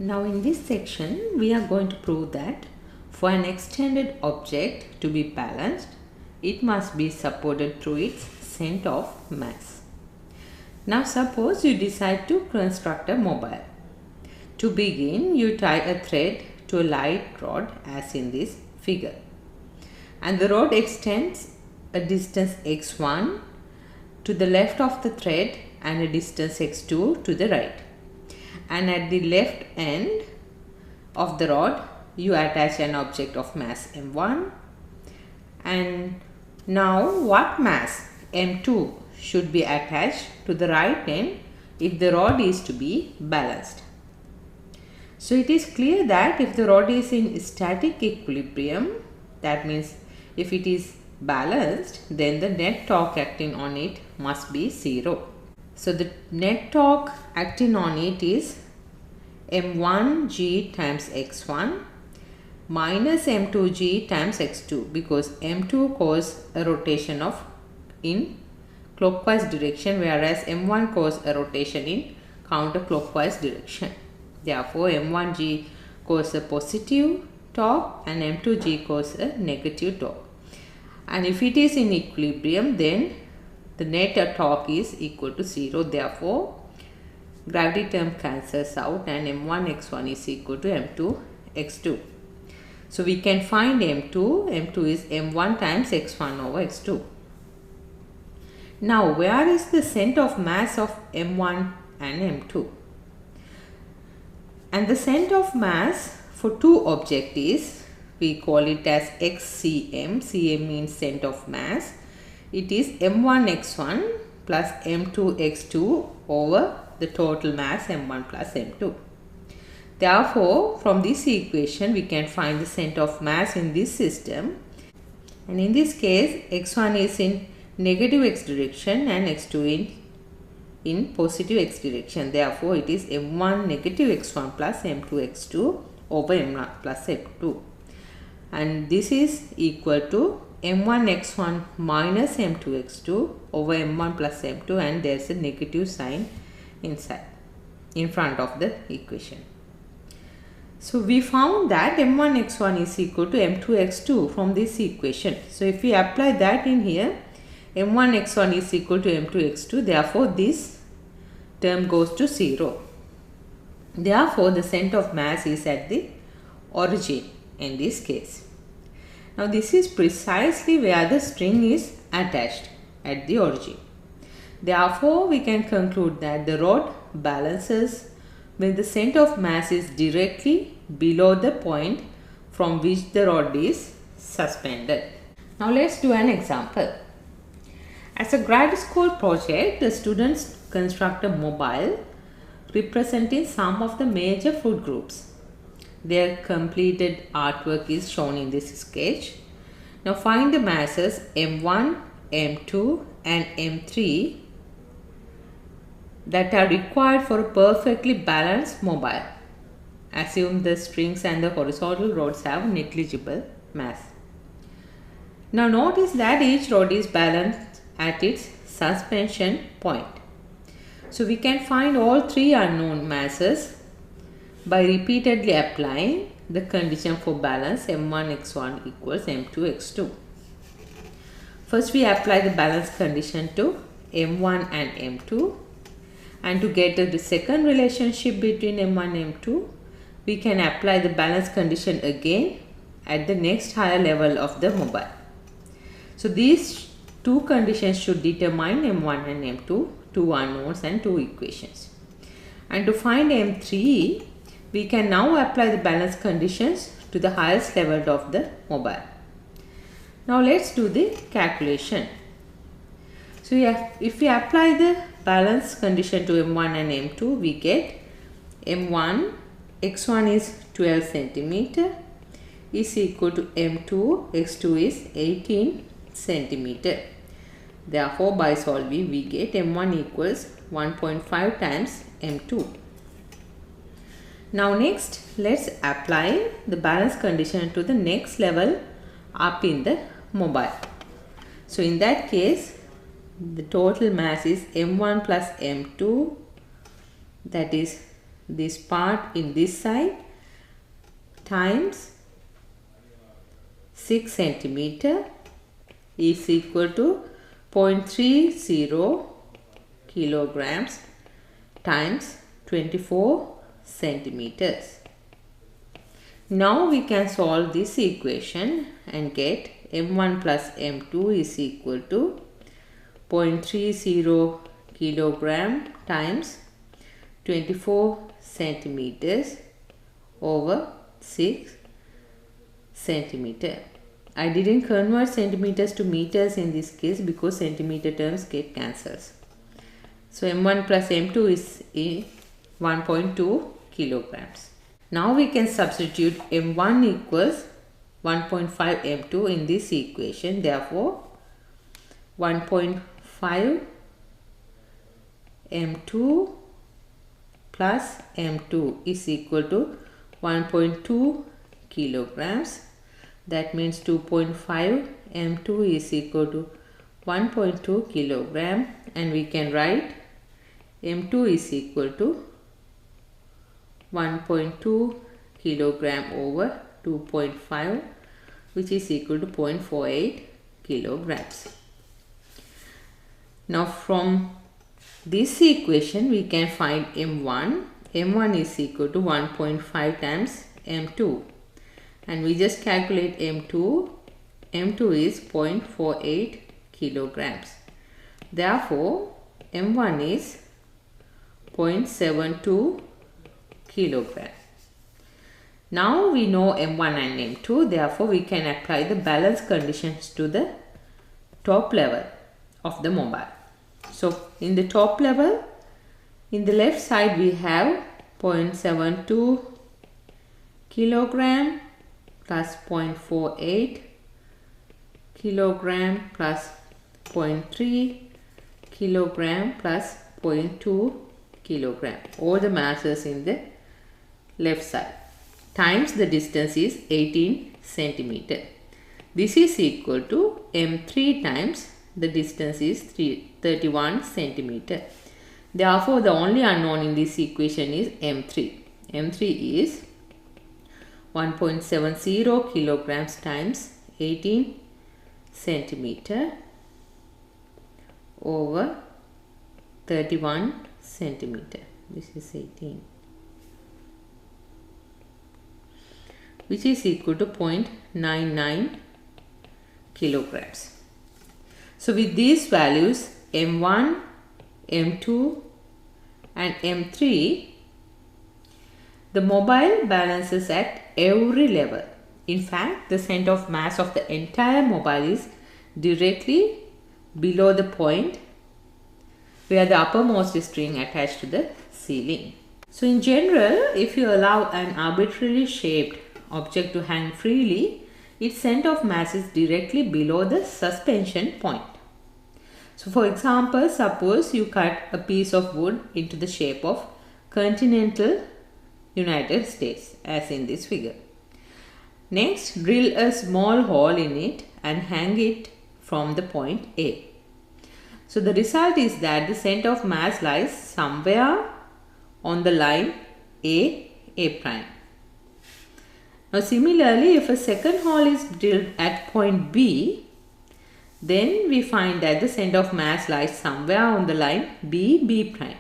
Now in this section, we are going to prove that for an extended object to be balanced, it must be supported through its center of mass. Now suppose you decide to construct a mobile. To begin, you tie a thread to a light rod as in this figure. And the rod extends a distance x1 to the left of the thread and a distance x2 to the right. And at the left end of the rod, you attach an object of mass m1. And now what mass m2 should be attached to the right end if the rod is to be balanced? So it is clear that if the rod is in static equilibrium, that means if it is balanced, then the net torque acting on it must be 0. So the net torque acting on it is m1g times x1 minus m2g times x2, because m2 causes a rotation in clockwise direction, whereas m1 causes a rotation in counterclockwise direction. Therefore m1g causes a positive torque and m2g causes a negative torque. And if it is in equilibrium, then the net torque is equal to 0. Therefore, gravity term cancels out and m1 x1 is equal to m2 x2. So we can find m2. m2 is m1 times x1 over x2. Now, where is the center of mass of m1 and m2? And the center of mass for two objects is, we call it as xcm. Cm means center of mass. It is m1 x1 plus m2 x2 over the total mass m1 plus m2. Therefore, from this equation we can find the center of mass in this system, and in this case x1 is in negative x direction and x2 in positive x direction. Therefore, it is m1 negative x1 plus m2 x2 over m1 plus m2, and this is equal to m1 x1 minus m2 x2 over m1 plus m2, and there is a negative sign in front of the equation. So we found that m1 x1 is equal to m2 x2 from this equation. So if we apply that in here, m1 x1 is equal to m2 x2. Therefore this term goes to 0. Therefore the center of mass is at the origin in this case. Now this is precisely where the string is attached, at the origin. Therefore we can conclude that the rod balances when the center of mass is directly below the point from which the rod is suspended. Now let's do an example. As a grad school project, the students construct a mobile representing some of the major food groups. Their completed artwork is shown in this sketch. Now find the masses m1, m2 and m3 that are required for a perfectly balanced mobile. Assume the strings and the horizontal rods have negligible mass. Now notice that each rod is balanced at its suspension point. So we can find all three unknown masses by repeatedly applying the condition for balance m1 x1 equals m2 x2. First we apply the balance condition to m1 and m2, and to get the second relationship between m1 and m2, we can apply the balance condition again at the next higher level of the mobile. So these two conditions should determine m1 and m2, two unknowns and two equations. And to find m3, we can now apply the balance conditions to the highest level of the mobile. Now let's do the calculation. So if we apply the balance condition to m1 and m2, we get m1 x1 is 12 centimeter is equal to m2 x2 is 18 centimeter. Therefore by solving we get m1 equals 1.5 times m2. Now next, let's apply the balance condition to the next level up in the mobile. So in that case, the total mass is m1 plus m2, that is this part in this side times 6 centimeter is equal to 0.30 kilograms times 24 centimeters. Now we can solve this equation and get m1 plus m2 is equal to 0.30 kilogram times 24 centimeters over 6 centimeter. I didn't convert centimeters to meters in this case because centimeter terms get cancelled. So m1 plus m2 is 1.2 kilograms. Now we can substitute m1 equals 1.5 m2 in this equation. Therefore 1.5 m2 plus m2 is equal to 1.2 kilograms. That means 2.5 m2 is equal to 1.2 kilogram, and we can write m2 is equal to 1.2 kilogram over 2.5, which is equal to 0.48 kilograms. Now from this equation we can find m1. m1 is equal to 1.5 times m2, and we just calculate m2. m2 is 0.48 kilograms. Therefore m1 is 0.72 kilogram. Now we know m1 and m2, therefore we can apply the balance conditions to the top level of the mobile. So in the top level, in the left side we have 0.72 kilogram plus 0.48 kilogram plus 0.3 kilogram plus 0.2 kilogram. All the masses in the left side times the distance is 18 centimeter. This is equal to m3 times the distance is 31 centimeter. Therefore the only unknown in this equation is m3. m3 is 1.70 kilograms times 18 centimeter over 31 centimeter. This is 18, which is equal to 0.99 kilograms. So with these values m1, m2 and m3, the mobile balances at every level. In fact, the center of mass of the entire mobile is directly below the point where the uppermost string attached to the ceiling. So in general, if you allow an arbitrarily shaped object to hang freely, its center of mass is directly below the suspension point. So for example, suppose you cut a piece of wood into the shape of continental United States, as in this figure. Next, drill a small hole in it and hang it from the point A. So the result is that the center of mass lies somewhere on the line A prime. Now similarly, if a second hole is drilled at point B, then we find that the center of mass lies somewhere on the line B prime.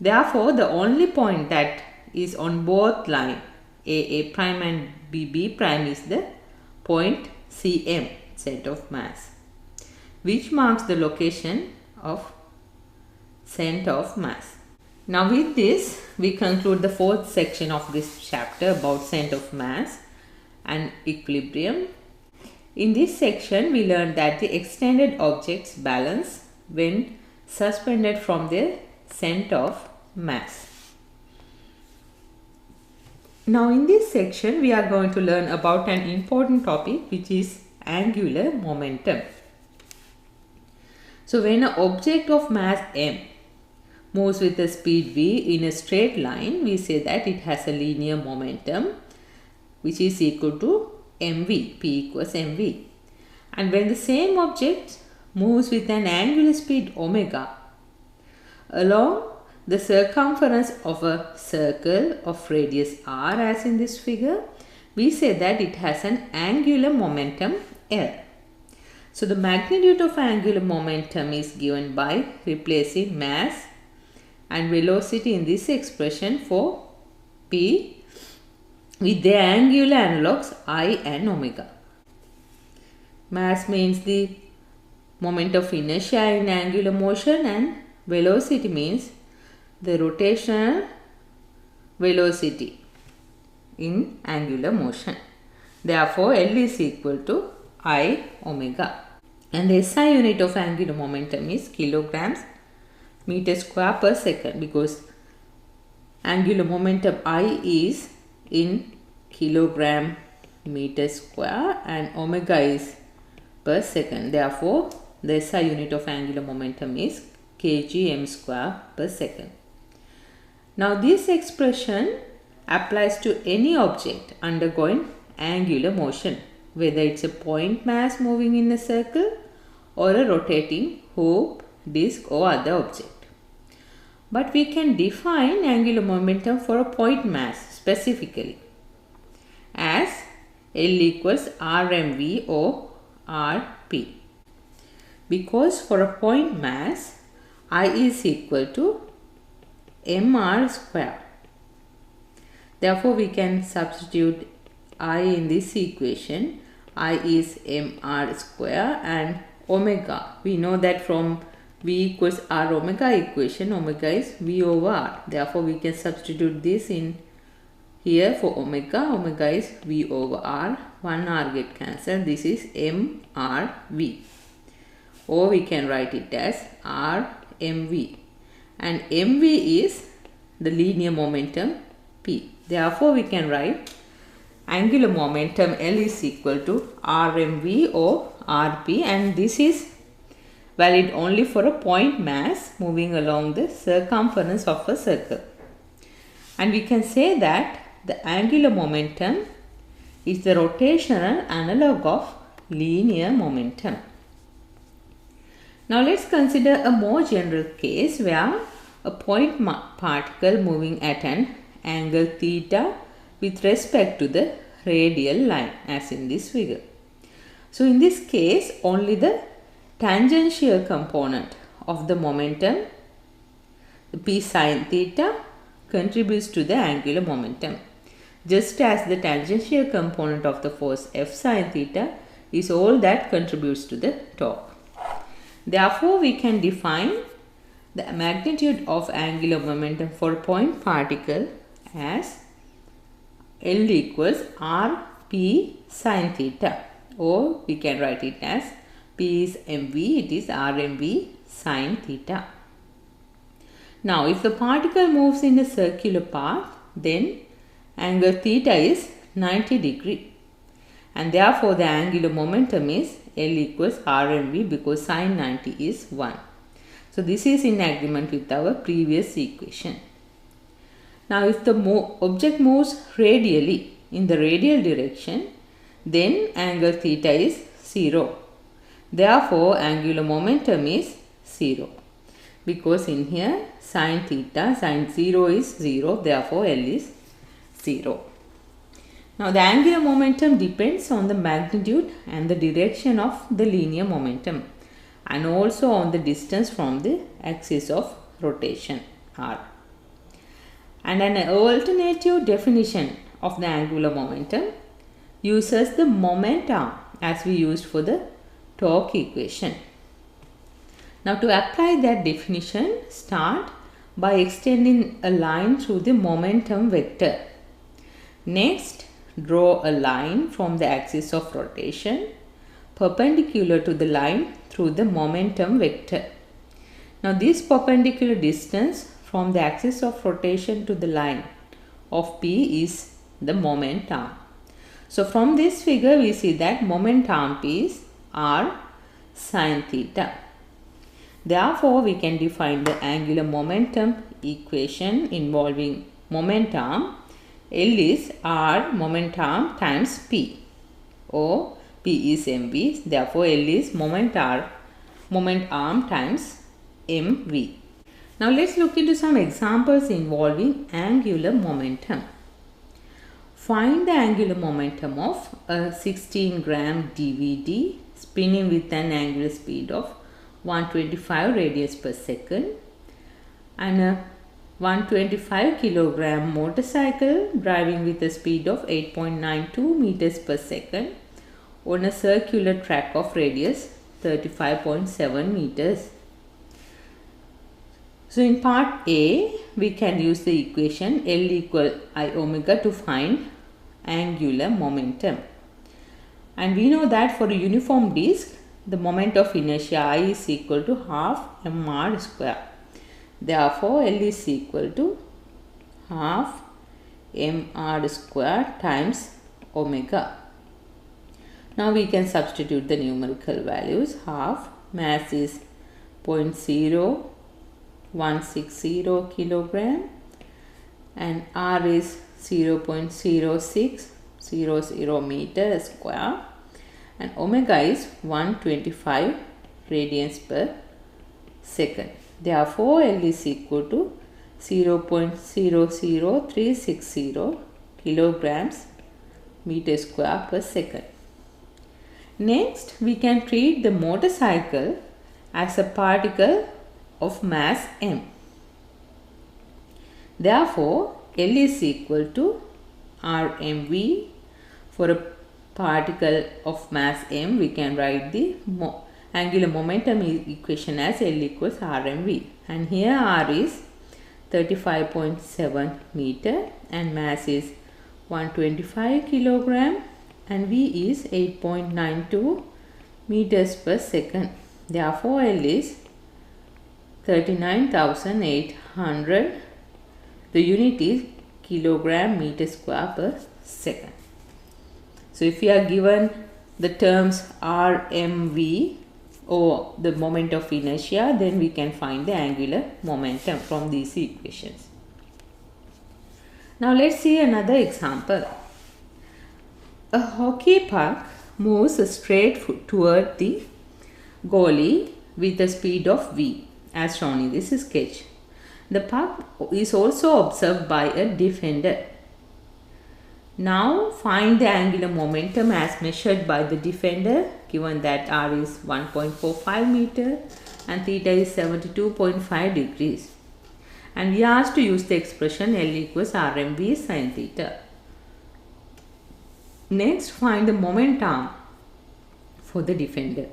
Therefore, the only point that is on both line A prime and B prime is the point CM, center of mass, which marks the location of center of mass. Now with this, we conclude the fourth section of this chapter about center of mass and equilibrium. In this section, we learned that the extended objects balance when suspended from their center of mass. Now in this section, we are going to learn about an important topic, which is angular momentum. So when an object of mass m moves with a speed v in a straight line, we say that it has a linear momentum, which is equal to mv, p equals mv. And when the same object moves with an angular speed omega along the circumference of a circle of radius r, as in this figure, we say that it has an angular momentum L. So the magnitude of angular momentum is given by replacing mass and velocity in this expression for P with their angular analogues I and omega. Mass means the moment of inertia in angular motion, and velocity means the rotational velocity in angular motion. Therefore, L is equal to I omega. And the SI unit of angular momentum is kilograms meter square per second, because angular momentum I is in kilogram meter square and omega is per second. Therefore, the SI unit of angular momentum is kg m square per second. Now, this expression applies to any object undergoing angular motion, whether it's a point mass moving in a circle or a rotating hoop, disc or other object. But we can define angular momentum for a point mass specifically as L equals Rmv or Rp, because for a point mass I is equal to mr square. Therefore, we can substitute I in this equation. I is mr square and omega. We know that from V equals R omega equation, omega is V over R. Therefore, we can substitute this in here for omega. Omega is V over R. 1 R get cancelled. This is mRV. Or we can write it as Rmv. And mv is the linear momentum P. Therefore, we can write angular momentum L is equal to Rmv or Rp, and this is valid only for a point mass moving along the circumference of a circle. And we can say that the angular momentum is the rotational analog of linear momentum. Now, let's consider a more general case where a point particle moving at an angle theta with respect to the radial line, as in this figure. So, in this case, only the tangential component of the momentum, the p sine theta, contributes to the angular momentum, just as the tangential component of the force F sine theta is all that contributes to the torque. Therefore, we can define the magnitude of angular momentum for a point particle as L equals Rp sine theta, or we can write it as P is mv, it is Rmv sine theta. Now, if the particle moves in a circular path, then angle theta is 90 degree, and therefore the angular momentum is L equals Rmv, because sine 90 is 1. So, this is in agreement with our previous equation. Now, if the object moves radially in the radial direction, then angle theta is 0. Therefore, angular momentum is 0, because in here sine theta, sine 0 is 0, therefore L is 0. Now, the angular momentum depends on the magnitude and the direction of the linear momentum, and also on the distance from the axis of rotation R. And an alternative definition of the angular momentum uses the moment arm as we used for the torque equation. Now, to apply that definition, start by extending a line through the momentum vector. Next, draw a line from the axis of rotation perpendicular to the line through the momentum vector. Now, this perpendicular distance from the axis of rotation to the line of P is the moment arm. So, from this figure we see that moment arm P is R sine theta. Therefore, we can define the angular momentum equation involving moment arm. L is R moment arm times P, or P is mv. Therefore, L is moment arm times mv. Now let's look into some examples involving angular momentum. Find the angular momentum of a 16-gram DVD spinning with an angular speed of 125 radians per second and a 125 kilogram motorcycle driving with a speed of 8.92 meters per second on a circular track of radius 35.7 meters. So in part A, we can use the equation L equal I omega to find angular momentum. And we know that for a uniform disk, the moment of inertia I is equal to half mr square. Therefore, L is equal to half mr square times omega. Now we can substitute the numerical values. Half, mass is 0.0160 kilogram and R is 0.0600 meter square and omega is 125 radians per second. Therefore, L is equal to 0.00360 kilograms meter square per second. Next, we can treat the motorcycle as a particle of mass m. Therefore, L is equal to Rmv. For a particle of mass m, we can write the angular momentum equation as L equals Rmv. And here R is 35.7 meter and mass is 125 kilogram and V is 8.92 meters per second. Therefore, L is 39,800. The unit is kilogram meter square per second. So if you are given the terms Rmv or the moment of inertia, then we can find the angular momentum from these equations. Now let's see another example. A hockey puck moves straight toward the goalie with a speed of v as shown in this sketch. The puck is also observed by a defender. Now find the angular momentum as measured by the defender, given that R is 1.45 meter and theta is 72.5 degrees. And we are asked to use the expression L equals Rmv sin theta. Next, find the moment arm for the defender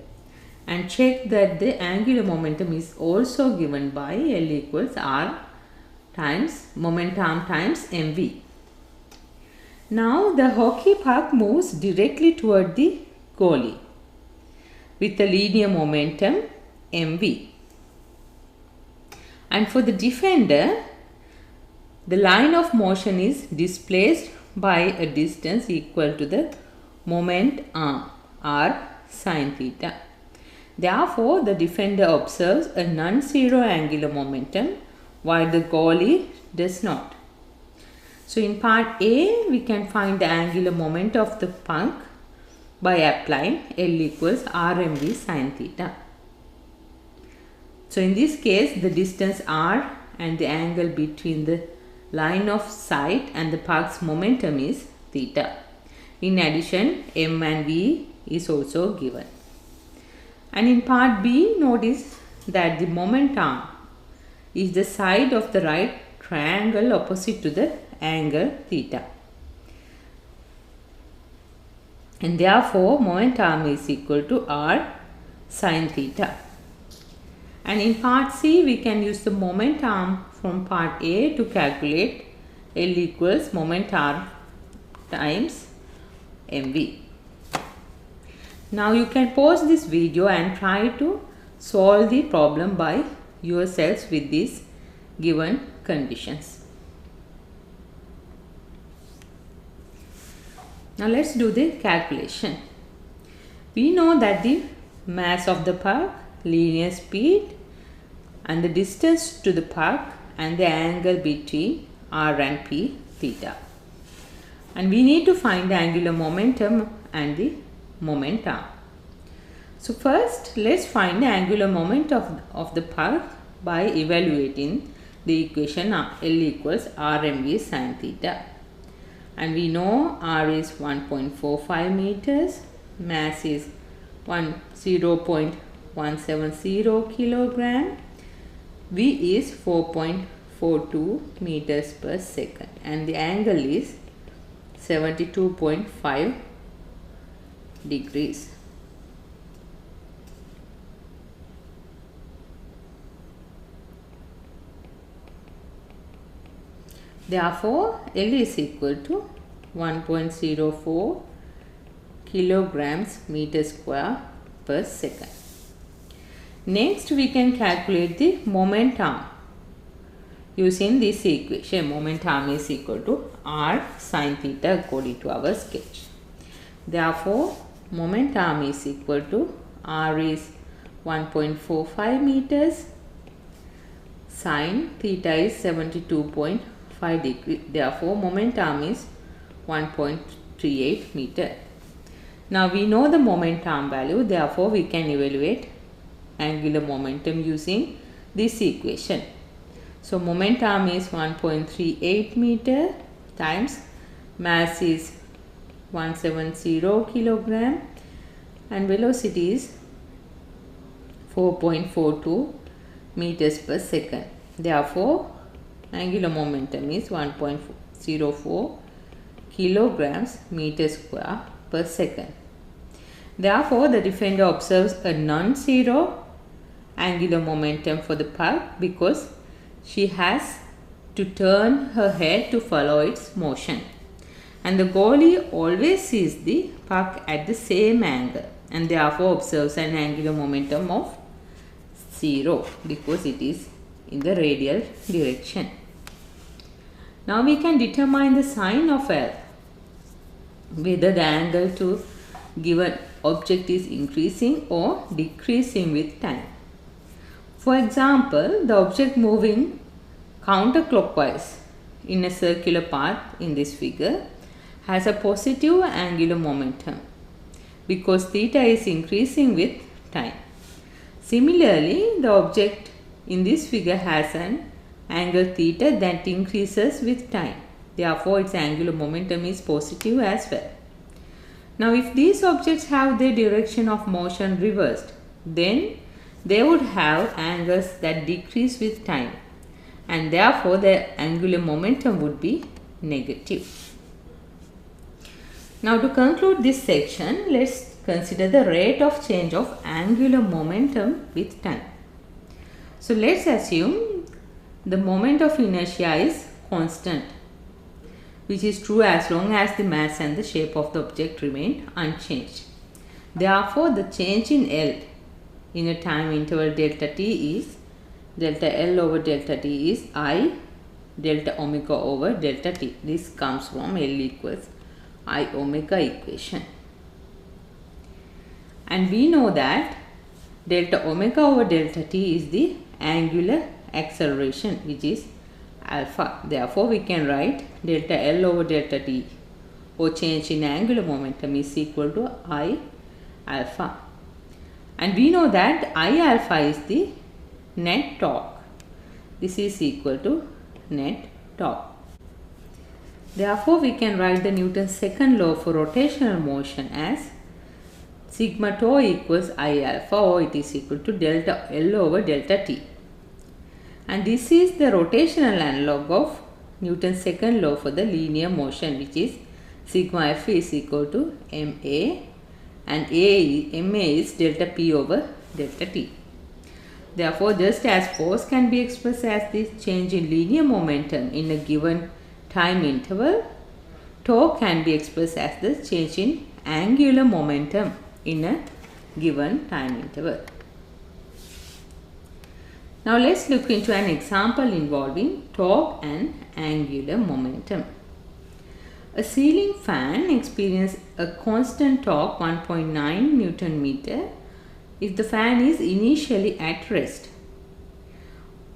and check that the angular momentum is also given by L equals R times moment arm times mv. Now the hockey puck moves directly toward the goalie with a linear momentum mv. And for the defender, the line of motion is displaced by a distance equal to the moment arm R sin theta. Therefore, the defender observes a non-zero angular momentum while the goalie does not. So in part A, we can find the angular moment of the puck by applying L equals Rmv sin theta. So in this case, the distance R and the angle between the line of sight and the puck's momentum is theta. In addition, m and v is also given. And in part B, notice that the moment arm is the side of the right triangle opposite to the angle theta. And therefore, moment arm is equal to R sin theta. And in part C, we can use the moment arm from part A to calculate L equals moment arm times mv. Now you can pause this video and try to solve the problem by yourselves with these given conditions. Now let's do the calculation. We know that the mass of the puck, linear speed and the distance to the puck and the angle between R and P theta. And we need to find the angular momentum and the moment arm. So first, let's find the angular moment of the puck by evaluating the equation L equals RmV sin theta. And we know R is 1.45 meters, mass is 0.170 kilogram, V is 4.42 meters per second, and the angle is 72.5 degrees. Therefore, L is equal to 1.04 kilograms meter square per second. Next, we can calculate the moment arm using this equation. Moment arm is equal to R sin theta according to our sketch. Therefore, moment arm is equal to R is 1.45 meters, sin theta is 72.5 degrees. Therefore, moment arm is 1.38 meter. Now we know the moment arm value. Therefore, we can evaluate angular momentum using this equation. So moment arm is 1.38 meter times mass is 170 kilogram and velocity is 4.42 meters per second. Therefore, angular momentum is 1.04 kilograms meter square per second. Therefore, the defender observes a non-zero angular momentum for the puck because she has to turn her head to follow its motion. And the goalie always sees the puck at the same angle and therefore observes an angular momentum of 0 because it is in the radial direction. Now we can determine the sign of L, whether the angle to given object is increasing or decreasing with time. For example, the object moving counterclockwise in a circular path in this figure has a positive angular momentum because theta is increasing with time. Similarly, the object in this figure has an angle theta that increases with time. Therefore, its angular momentum is positive as well. Now, if these objects have their direction of motion reversed, then they would have angles that decrease with time and therefore their angular momentum would be negative. Now, to conclude this section, let's consider the rate of change of angular momentum with time. So, let's assume the moment of inertia is constant, which is true as long as the mass and the shape of the object remain unchanged. Therefore, the change in L in a time interval delta t is delta L over delta t is I delta omega over delta t. This comes from L equals I omega equation. And we know that delta omega over delta t is the angular acceleration, which is alpha. Therefore, we can write delta L over delta t or change in angular momentum is equal to I alpha. And we know that I alpha is the net torque. This is equal to net torque. Therefore, we can write the Newton's second law for rotational motion as sigma tau equals I alpha, or it is equal to delta L over delta t. And this is the rotational analog of Newton's second law for the linear motion, which is sigma f is equal to ma, and ma is delta p over delta t. Therefore, just as force can be expressed as the change in linear momentum in a given time interval, torque can be expressed as the change in angular momentum in a given time interval. Now, let's look into an example involving torque and angular momentum. A ceiling fan experiences a constant torque 1.9 Newton meter if the fan is initially at rest.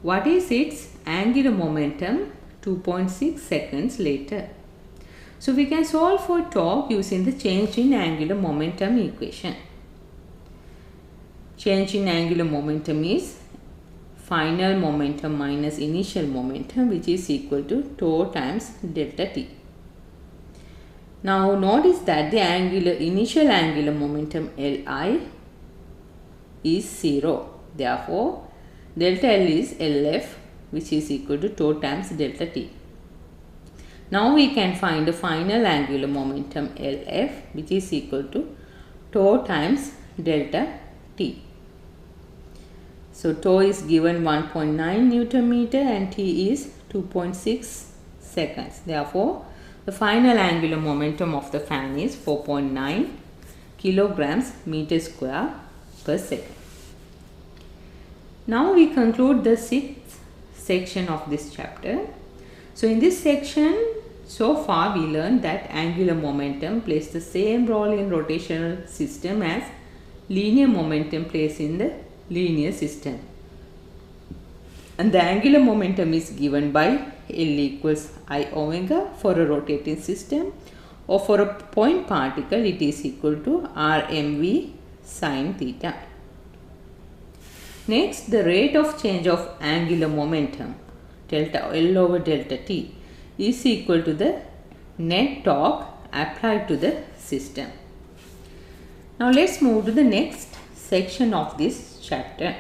What is its angular momentum 2.6 seconds later? So, we can solve for torque using the change in angular momentum equation. Change in angular momentum is final momentum minus initial momentum, which is equal to tau times delta t. Now notice that the initial angular momentum Li is 0. Therefore, delta L is Lf, which is equal to tau times delta t. Now we can find the final angular momentum Lf, which is equal to tau times delta t. So tau is given 1.9 Newton meter and t is 2.6 seconds. Therefore, the final angular momentum of the fan is 4.9 kilograms meter square per second. Now we conclude the sixth section of this chapter. So in this section, so far we learned that angular momentum plays the same role in rotational system as linear momentum plays in the linear system. And the angular momentum is given by L equals I omega for a rotating system, or for a point particle it is equal to RmV sin theta. Next, the rate of change of angular momentum delta L over delta t is equal to the net torque applied to the system. Now let's move to the next section of this chapter.